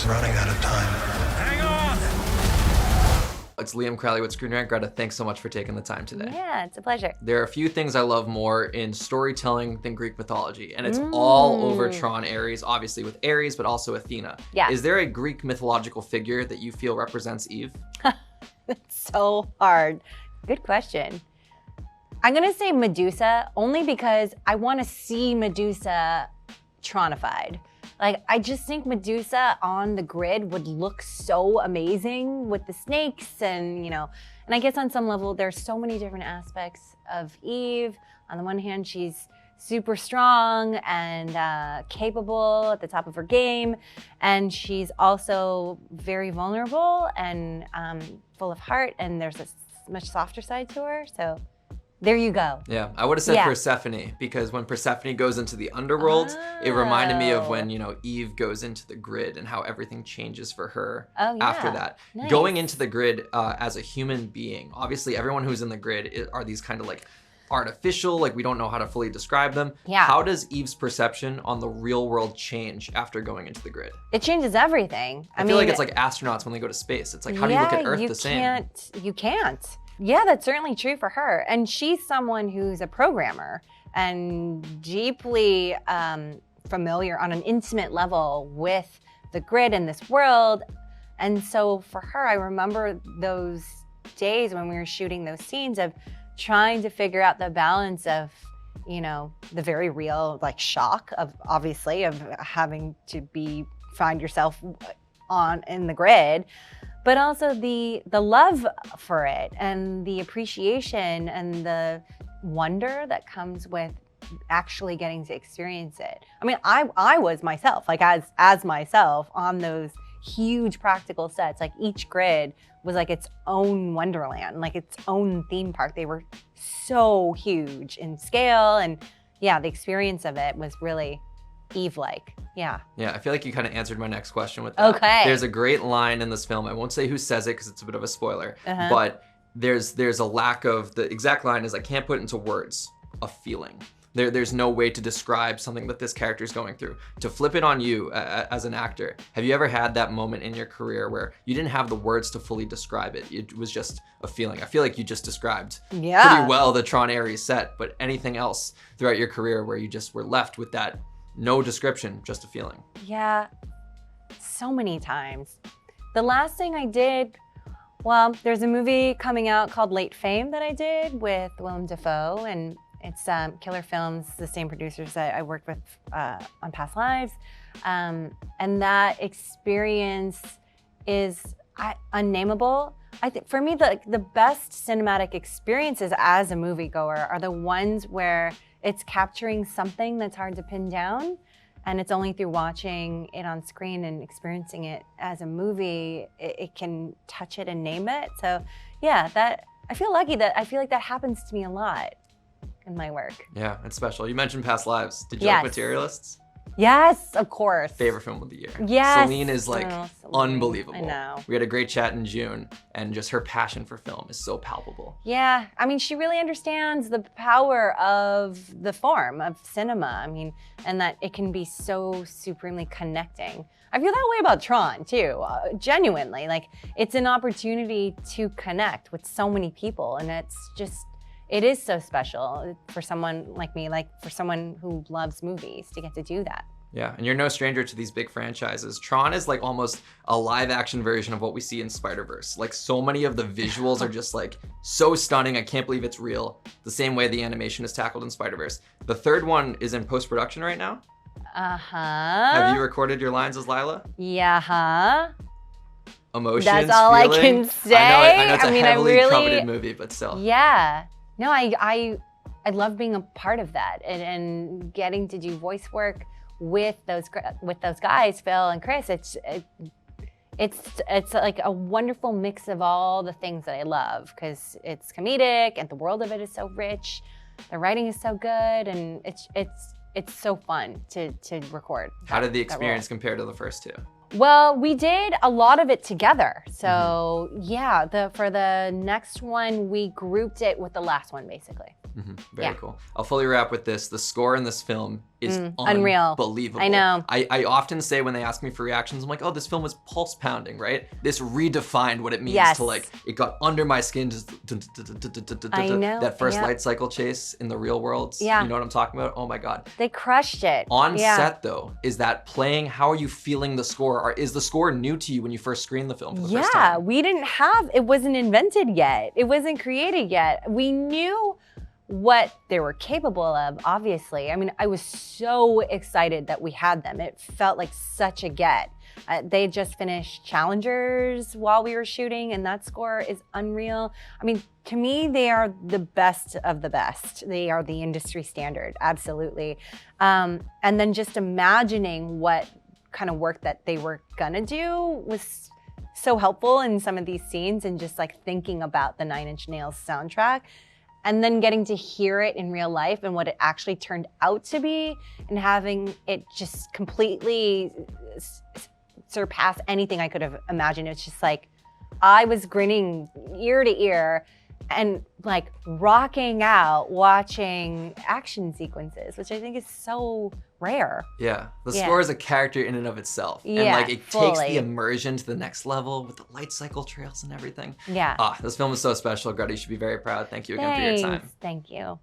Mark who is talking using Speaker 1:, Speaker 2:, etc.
Speaker 1: is running out of time.
Speaker 2: Hang on!
Speaker 3: It's Liam Crowley with Screen Rant. Greta, thanks so much for taking the time today.
Speaker 4: Yeah, it's a pleasure.
Speaker 3: There are a few things I love more in storytelling than Greek mythology, and it's all over Tron Ares, obviously with Ares, but also Athena.
Speaker 4: Yeah.
Speaker 3: Is there a Greek mythological figure that you feel represents Eve?
Speaker 4: It's so hard. Good question. I'm gonna say Medusa, only because I wanna see Medusa Tronified. Like, I just think Medusa on the grid would look so amazing with the snakes and, and I guess on some level, there's so many different aspects of Eve. On the one hand, she's super strong and capable at the top of her game. And she's also very vulnerable and full of heart. And there's a much softer side to her. So there you go.
Speaker 3: Yeah, I would have said Persephone, because when Persephone goes into the underworld, it reminded me of when, Eve goes into the grid and how everything changes for her after that.
Speaker 4: Nice.
Speaker 3: Going into the grid as a human being, obviously everyone who's in the grid are these kind of like artificial, like we don't know how to fully describe them.
Speaker 4: Yeah.
Speaker 3: How does Eve's perception on the real world change after going into the grid?
Speaker 4: It changes everything.
Speaker 3: I feel like it's like astronauts when they go to space. It's like, how do you look at Earth the same?
Speaker 4: You can't. Yeah, that's certainly true for her. And she's someone who's a programmer and deeply familiar on an intimate level with the grid and this world. And so for her, I remember those days when we were shooting those scenes of trying to figure out the balance of, the very real like shock of obviously of having to find yourself in the grid, but also the love for it and the appreciation and the wonder that comes with actually getting to experience it. I mean, I was myself, like as myself on those huge practical sets. Like each grid was like its own wonderland, like its own theme park. They were so huge in scale, and yeah, the experience of it was really Eve-like. Yeah.
Speaker 3: Yeah, I feel like you kind of answered my next question with that.
Speaker 4: Okay.
Speaker 3: There's a great line in this film. I won't say who says it because it's a bit of a spoiler, but there's a lack of, the exact line is, I can't put into words a feeling. There's no way to describe something that this character is going through. To flip it on you as an actor, have you ever had that moment in your career where you didn't have the words to fully describe it? It was just a feeling. I feel like you just described pretty well the Tron Ares set, but anything else throughout your career where you just were left with that no description, just a feeling?
Speaker 4: Yeah, so many times. The last thing I did, well, there's a movie coming out called Late Fame that I did with Willem Dafoe, and it's Killer Films, the same producers that I worked with on Past Lives. And that experience is unnameable. I think for me, the best cinematic experiences as a moviegoer are the ones where it's capturing something that's hard to pin down, and it's only through watching it on screen and experiencing it as a movie, it can touch it and name it. So yeah, I feel lucky that I feel like that happens to me a lot in my work.
Speaker 3: Yeah, it's special. You mentioned Past Lives. Did you like Materialists?
Speaker 4: Yes, of course.
Speaker 3: Favorite film of the year.
Speaker 4: Yes.
Speaker 3: Celine is like unbelievable.
Speaker 4: I know.
Speaker 3: We had a great chat in June, and just her passion for film is so palpable.
Speaker 4: Yeah, I mean, she really understands the power of the form of cinema. I mean, and that it can be so supremely connecting. I feel that way about Tron too, genuinely. Like, it's an opportunity to connect with so many people, and it is so special for someone like me, like for someone who loves movies, to get to do that.
Speaker 3: Yeah, and you're no stranger to these big franchises. Tron is like almost a live action version of what we see in Spider-Verse. Like, so many of the visuals are just like so stunning. I can't believe it's real. The same way the animation is tackled in Spider-Verse. The third one is in post-production right now. Have you recorded your lines as Lila?
Speaker 4: Yeah.
Speaker 3: Emotions,
Speaker 4: That's all
Speaker 3: feeling?
Speaker 4: I can say.
Speaker 3: I know it's a heavily coveted movie, but still.
Speaker 4: Yeah. No, I love being a part of that and getting to do voice work with those guys, Phil and Chris. It's like a wonderful mix of all the things that I love, because it's comedic and the world of it is so rich. The writing is so good, and it's so fun to record.
Speaker 3: How did the experience compare to the first two?
Speaker 4: Well, we did a lot of it together. So yeah, for the next one, we grouped it with the last one, basically.
Speaker 3: Very cool. I'll fully wrap with this. The score in this film is
Speaker 4: unreal.
Speaker 3: Unbelievable.
Speaker 4: I know.
Speaker 3: I often say when they ask me for reactions, I'm like, oh, this film was pulse pounding, right? This redefined what it means to like, it got under my skin. Just
Speaker 4: I know.
Speaker 3: That first light cycle chase in the real world. You know what I'm talking about? Oh my God.
Speaker 4: They crushed it.
Speaker 3: On set though, is that playing? How are you feeling the score? Or is the score new to you when you first screened the film for the first time?
Speaker 4: We didn't have, it wasn't invented yet. It wasn't created yet. We knew what they were capable of, obviously. I mean, I was so excited that we had them. It felt like such a get. They just finished Challengers while we were shooting, and that score is unreal. I mean, to me, they are the best of the best. They are the industry standard, absolutely. And then just imagining what kind of work that they were gonna do was so helpful in some of these scenes, and just like thinking about the Nine Inch Nails soundtrack. And then getting to hear it in real life and what it actually turned out to be, and having it just completely surpass anything I could have imagined. It's just like, I was grinning ear to ear and like rocking out watching action sequences, which I think is so rare.
Speaker 3: Yeah, the score is a character in and of itself. And like it takes the immersion to the next level with the light cycle trails and everything. This film is so special. Greta, you should be very proud. Thank you again for your time.
Speaker 4: Thank you.